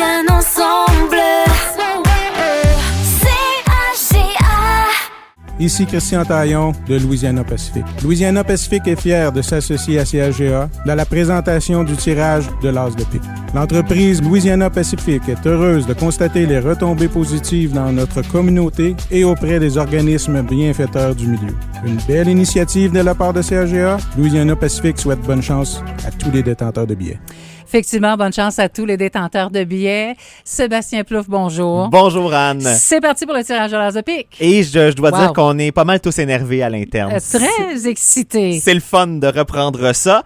bien ensemble. Ici Christian Taillon de Louisiana Pacifique. Louisiana Pacifique est fière de s'associer à CHGA dans la présentation du tirage de l'As de pique. L'entreprise Louisiana Pacifique est heureuse de constater les retombées positives dans notre communauté et auprès des organismes bienfaiteurs du milieu. Une belle initiative de la part de CHGA. Louisiana Pacifique souhaite bonne chance à tous les détenteurs de billets. Effectivement, bonne chance à tous les détenteurs de billets. Sébastien Plouffe, bonjour. Bonjour Anne. C'est parti pour le tirage de l'As de pique. Et je dois dire qu'on est pas mal tous énervés à l'interne. Très excités. C'est le fun de reprendre ça.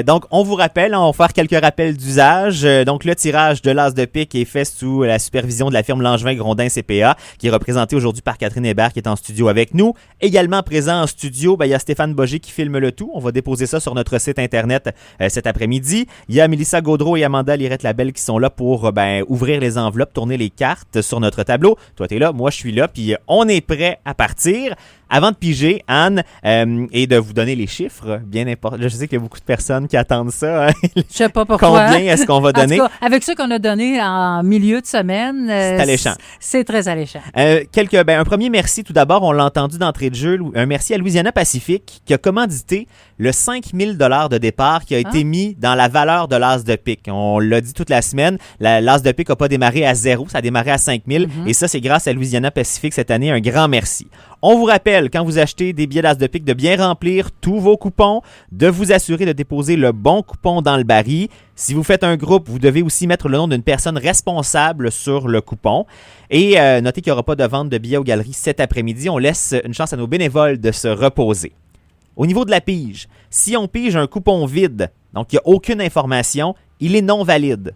Donc, on vous rappelle, on va faire quelques rappels d'usage. Donc, le tirage de l'As de pique est fait sous la supervision de la firme Langevin-Grondin CPA, qui est représentée aujourd'hui par Catherine Hébert, qui est en studio avec nous. Également présent en studio, il y a Stéphane Boger qui filme le tout. On va déposer ça sur notre site Internet cet après-midi. Il y a Mélissa Gaudreau et Amanda Lirette-Labelle qui sont là pour ouvrir les enveloppes, tourner les cartes sur notre tableau. Toi, t'es là, moi, je suis là, puis on est prêt à partir. Avant de piger, Anne, et de vous donner les chiffres, bien important. Je sais qu'il y a beaucoup de personnes qui attendent ça. Hein? Je sais pas pourquoi. Combien est-ce qu'on va donner? En tout cas, avec ceux qu'on a donnés en milieu de semaine, c'est alléchant. C'est très alléchant. Un premier merci tout d'abord, on l'a entendu d'entrée de jeu, un merci à Louisiana Pacifique qui a commandité le 5 000 $ de départ qui a été mis dans la valeur de l'As de pique. On l'a dit toute la semaine, l'As de pique n'a pas démarré à 0, ça a démarré à 5 000 et ça, c'est grâce à Louisiana Pacifique cette année. Un grand merci. On vous rappelle, quand vous achetez des billets d'As de pique, de bien remplir tous vos coupons, de vous assurer de déposer le bon coupon dans le baril. Si vous faites un groupe, vous devez aussi mettre le nom d'une personne responsable sur le coupon. Et notez qu'il n'y aura pas de vente de billets aux galeries cet après-midi. On laisse une chance à nos bénévoles de se reposer. Au niveau de la pige, si on pige un coupon vide, donc il n'y a aucune information, il est non valide.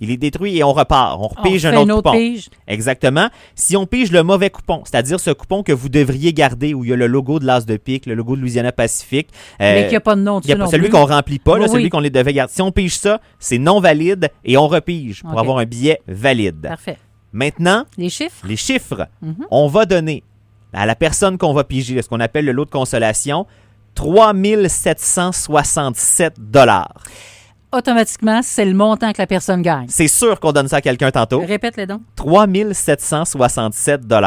Il est détruit et on repart. On repige un autre coupon. Pige. Exactement. Si on pige le mauvais coupon, c'est-à-dire ce coupon que vous devriez garder où il y a le logo de l'As de pique, le logo de Louisiana Pacifique. Mais qu'il n'y a pas de nom dessus non plus. Celui qu'on ne remplit pas, là, oui. celui qu'on les devait garder. Si on pige ça, c'est non valide et on repige pour avoir un billet valide. Parfait. Maintenant, les chiffres. On va donner à la personne qu'on va piger, ce qu'on appelle le lot de consolation, 3 767 $. Automatiquement, c'est le montant que la personne gagne. C'est sûr qu'on donne ça à quelqu'un tantôt. Répète-les donc. 3 767 $.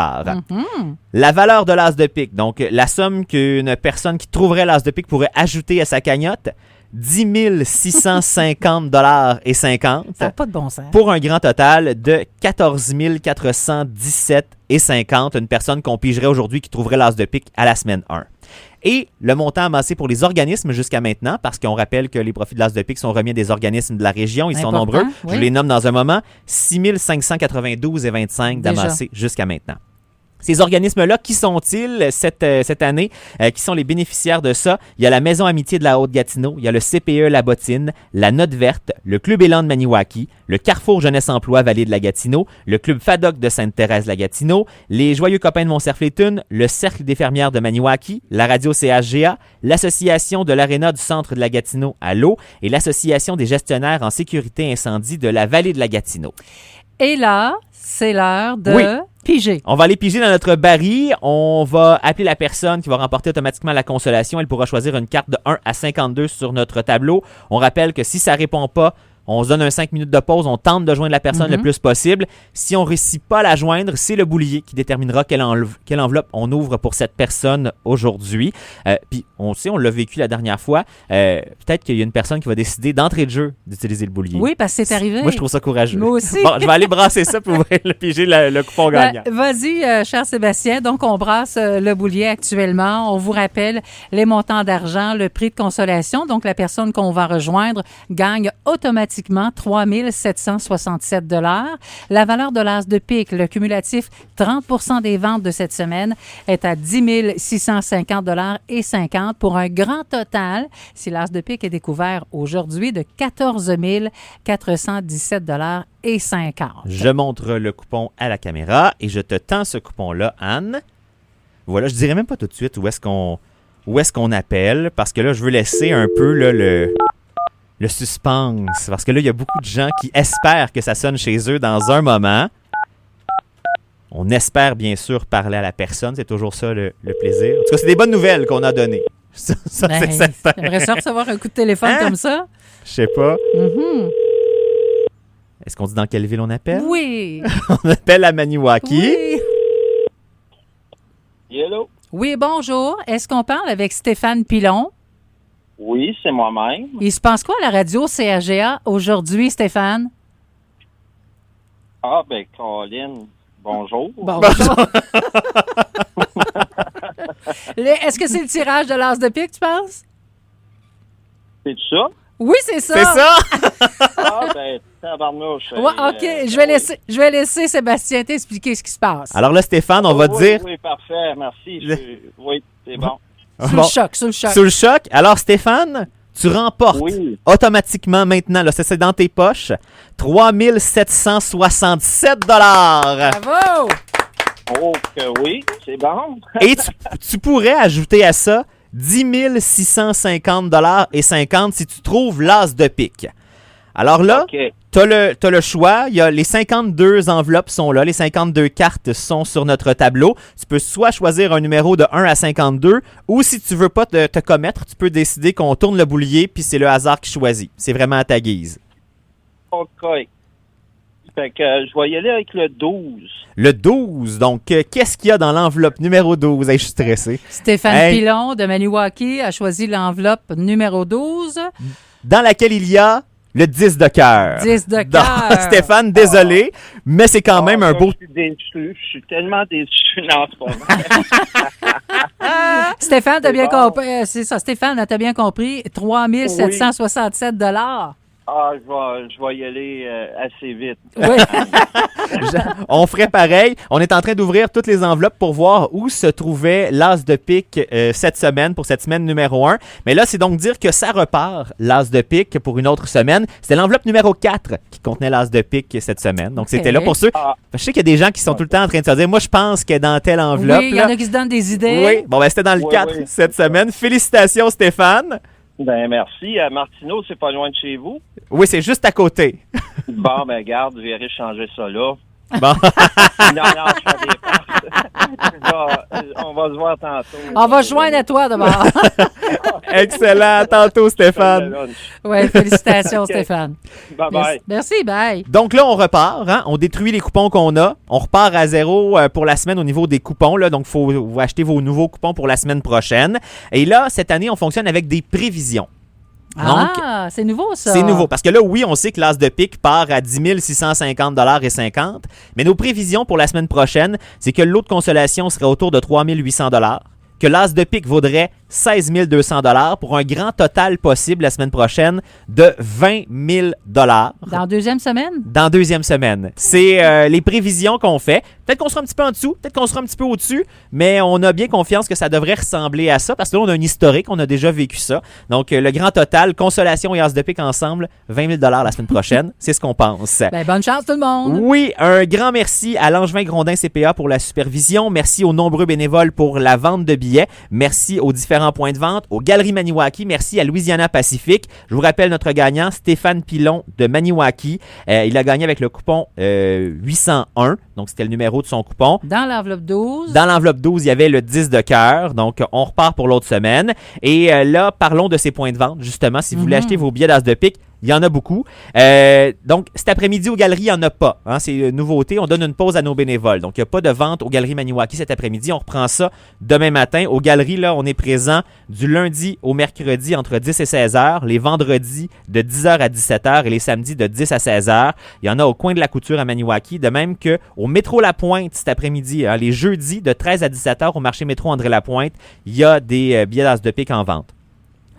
La valeur de l'As de pique, donc la somme qu'une personne qui trouverait l'As de pique pourrait ajouter à sa cagnotte, 10 650 $50. Ça n'a pas de bon sens. Pour un grand total de 14 417,50 $. Une personne qu'on pigerait aujourd'hui qui trouverait l'As de pique à la semaine 1. Et le montant amassé pour les organismes jusqu'à maintenant, parce qu'on rappelle que les profits de l'As de pique sont remis à des organismes de la région. Ils sont nombreux. Oui. Je les nomme dans un moment. 6 592,25 $ d'amassés jusqu'à maintenant. Ces organismes-là, qui sont-ils cette année? Qui sont les bénéficiaires de ça? Il y a la Maison Amitié de la Haute-Gatineau, il y a le CPE La Bottine, la Note Verte, le Club Élan de Maniwaki, le Carrefour Jeunesse Emploi Vallée de la Gatineau, le Club FADOC de Sainte-Thérèse-la-Gatineau, les Joyeux Copains de Mont-Cerf-les-Tunes, le Cercle des fermières de Maniwaki, la Radio CHGA, l'Association de l'Aréna du Centre de la Gatineau à l'eau et l'Association des gestionnaires en sécurité incendie de la Vallée de la Gatineau. Et là, c'est l'heure de piger. On va aller piger dans notre baril. On va appeler la personne qui va remporter automatiquement la consolation. Elle pourra choisir une carte de 1 à 52 sur notre tableau. On rappelle que si ça ne répond pas, on se donne un 5 minutes de pause, on tente de joindre la personne le plus possible. Si on ne réussit pas à la joindre, c'est le boulier qui déterminera quelle enveloppe on ouvre pour cette personne aujourd'hui. Puis on sait, on l'a vécu la dernière fois, peut-être qu'il y a une personne qui va décider d'entrée de jeu d'utiliser le boulier. Oui, parce que c'est arrivé. Moi, je trouve ça courageux. Moi aussi. Bon, je vais aller brasser ça pour piger le coupon gagnant. Vas-y, cher Sébastien. Donc, on brasse le boulier actuellement. On vous rappelle les montants d'argent, le prix de consolation. Donc, la personne qu'on va rejoindre gagne automatiquement 3 767 $. La valeur de l'As de pique, le cumulatif 30 % des ventes de cette semaine est à 10 650 $50 pour un grand total, si l'As de pique est découvert aujourd'hui, de 14 417 $50. Je montre le coupon à la caméra et je te tends ce coupon-là, Anne. Voilà, je dirais même pas tout de suite où est-ce qu'on appelle, parce que là, je veux laisser un peu là, le suspense, parce que là, il y a beaucoup de gens qui espèrent que ça sonne chez eux dans un moment. On espère bien sûr parler à la personne, c'est toujours ça le plaisir. En tout cas, c'est des bonnes nouvelles qu'on a données. Ça c'est certain. J'aimerais ça recevoir un coup de téléphone comme ça. Je sais pas. Est-ce qu'on dit dans quelle ville on appelle? Oui. On appelle à Maniwaki. Oui. Hello. Oui, bonjour. Est-ce qu'on parle avec Stéphane Pilon? Oui, c'est moi-même. Il se passe quoi à la radio CRGA aujourd'hui, Stéphane? Ah, ben, Colin, bonjour. Bonjour. Est-ce que c'est le tirage de l'as de pique, tu penses? C'est ça? Oui, c'est ça. C'est ça? Ah, ben, tabarnouche. Ouais, OK, je vais laisser Sébastien t'expliquer ce qui se passe. Alors là, Stéphane, on va te oui, dire... Oui, parfait, merci. Oui, c'est bon. Sous le choc, sous le choc. Sous le choc. Alors, Stéphane, tu remportes automatiquement maintenant, là, c'est dans tes poches, 3 767 $. Bravo! Oh, que oui, c'est bon. Et tu pourrais ajouter à ça 10 650 $ et 50 si tu trouves l'as de pique. Alors là, OK. t'as le choix. Il y a les 52 enveloppes sont là. Les 52 cartes sont sur notre tableau. Tu peux soit choisir un numéro de 1 à 52 ou si tu veux pas te commettre, tu peux décider qu'on tourne le boulier puis c'est le hasard qui choisit. C'est vraiment à ta guise. OK. Fait que je vais y aller avec le 12. Le 12, donc qu'est-ce qu'il y a dans l'enveloppe numéro 12? Hey, je suis stressé. Stéphane Pilon de Maniwaki a choisi l'enveloppe numéro 12. Dans laquelle il y a le 10 de cœur. 10 de Donc, cœur. Stéphane, désolé, mais c'est quand même un beau... Je suis déçu. Je suis tellement déçu dans ce moment. Stéphane, t'as C'est bien bon. compris. C'est ça, Stéphane, t'as bien compris. 3 767 $. Ah, je vais y aller assez vite. Oui. On ferait pareil. On est en train d'ouvrir toutes les enveloppes pour voir où se trouvait l'as de pique cette semaine, pour cette semaine numéro 1. Mais là, c'est donc dire que ça repart, l'as de pique, pour une autre semaine. C'était l'enveloppe numéro 4 qui contenait l'as de pique cette semaine. Donc, c'était là pour ceux... Ah. Je sais qu'il y a des gens qui sont tout le temps en train de se dire, moi, je pense qu'elle est dans telle enveloppe. Oui, il y là. en a qui se donnent des idées. Oui, bon, ben, c'était dans le 4 cette semaine. Félicitations, Stéphane. Ben, merci. Martineau, c'est pas loin de chez vous? Oui, c'est juste à côté. Bon, ben, garde, je vais changer ça là. Bon. Non, je fais des passes. On va se voir tantôt. On va se joindre à toi d'abord. Excellent. À tantôt, Stéphane. Oui, félicitations, Stéphane. Bye-bye. Merci, bye. Donc là, on repart. Hein? On détruit les coupons qu'on a. On repart à zéro pour la semaine au niveau des coupons. Là. Donc, il faut vous acheter vos nouveaux coupons pour la semaine prochaine. Et là, cette année, on fonctionne avec des prévisions. Ah, c'est nouveau, ça. C'est nouveau. Parce que là, oui, on sait que l'as de pique part à 10 650 $ et 50. Mais nos prévisions pour la semaine prochaine, c'est que le lot de consolation serait autour de 3 800 $. Que l'as de pique vaudrait 16 200 $ pour un grand total possible la semaine prochaine de 20 000 $. Dans la deuxième semaine? Dans deuxième semaine. C'est les prévisions qu'on fait. Peut-être qu'on sera un petit peu en dessous, peut-être qu'on sera un petit peu au-dessus, mais on a bien confiance que ça devrait ressembler à ça parce que là, on a un historique, on a déjà vécu ça. Donc, le grand total, consolation et as de pique ensemble, 20 000 $ la semaine prochaine. C'est ce qu'on pense. Ben, bonne chance, tout le monde. Oui, un grand merci à Langevin Grondin CPA pour la supervision. Merci aux nombreux bénévoles pour la vente de billets. Merci aux différents points de vente, aux Galeries Maniwaki. Merci à Louisiana Pacifique. Je vous rappelle notre gagnant, Stéphane Pilon de Maniwaki. Il a gagné avec le coupon 801. Donc, c'était le numéro de son coupon. Dans l'enveloppe 12. Dans l'enveloppe 12, il y avait le 10 de cœur. Donc, on repart pour l'autre semaine. Et là, parlons de ces points de vente. Justement, si vous voulez acheter vos billets d'as de pique, il y en a beaucoup. Donc, cet après-midi aux galeries, il n'y en a pas. Hein, c'est une nouveauté. On donne une pause à nos bénévoles. Donc, il n'y a pas de vente aux galeries Maniwaki cet après-midi. On reprend ça demain matin. Aux galeries, là, on est présent du lundi au mercredi entre 10 et 16 heures. Les vendredis de 10 h à 17 h et les samedis de 10 à 16 heures. Il y en a au coin de la couture à Maniwaki. De même qu'au métro La Pointe cet après-midi. Hein, les jeudis de 13 à 17 h au marché métro André Lapointe, il y a des billets d'as de pique en vente.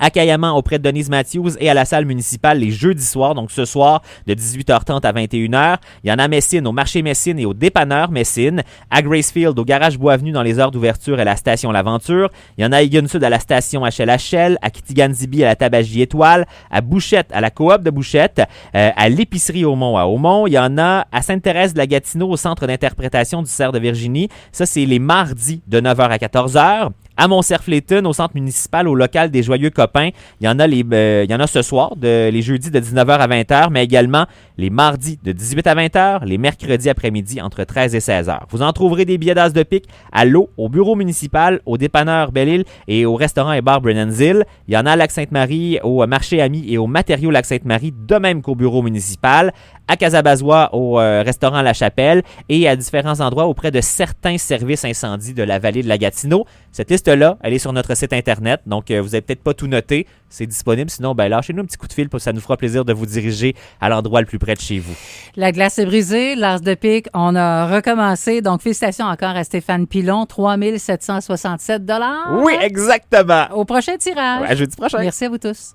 À Cayamant auprès de Denise Matthews et à la salle municipale les jeudis soirs, donc ce soir de 18h30 à 21h. Il y en a à Messine, au marché Messine et au dépanneur Messine. À Gracefield, au garage Bois-Avenue dans les heures d'ouverture et à la station L'Aventure. Il y en a à Egan Sud à la station HLHL, à Kitigan-Zibi à la Tabagie Étoile, à Bouchette, à la coop de Bouchette, à l'épicerie Aumont à Aumont. Il y en a à Sainte-Thérèse-de-la-Gatineau au centre d'interprétation du Cerf de Virginie. Ça, c'est les mardis de 9h à 14h. À Montcerf-Léton, au centre municipal, au local des Joyeux Copains, il y en a ce soir, les jeudis de 19h à 20h, mais également les mardis de 18 à 20h, les mercredis après-midi entre 13 et 16h. Vous en trouverez des billets d'as de pique à l'eau, au bureau municipal, au dépanneur Belle-Île et au restaurant et bar Brennan's Hill. Il y en a à Lac-Sainte-Marie, au marché Ami et au matériau Lac-Sainte-Marie, de même qu'au bureau municipal. à Casabazois au restaurant La Chapelle et à différents endroits auprès de certains services incendies de la vallée de la Gatineau. Cette liste-là, elle est sur notre site Internet, donc vous n'avez peut-être pas tout noté. C'est disponible, sinon, lâchez-nous un petit coup de fil, ça nous fera plaisir de vous diriger à l'endroit le plus près de chez vous. La glace est brisée, l'As de pique, on a recommencé. Donc, félicitations encore à Stéphane Pilon, 3 767 $. Oui, exactement. Au prochain tirage. À jeudi prochain. Merci à vous tous.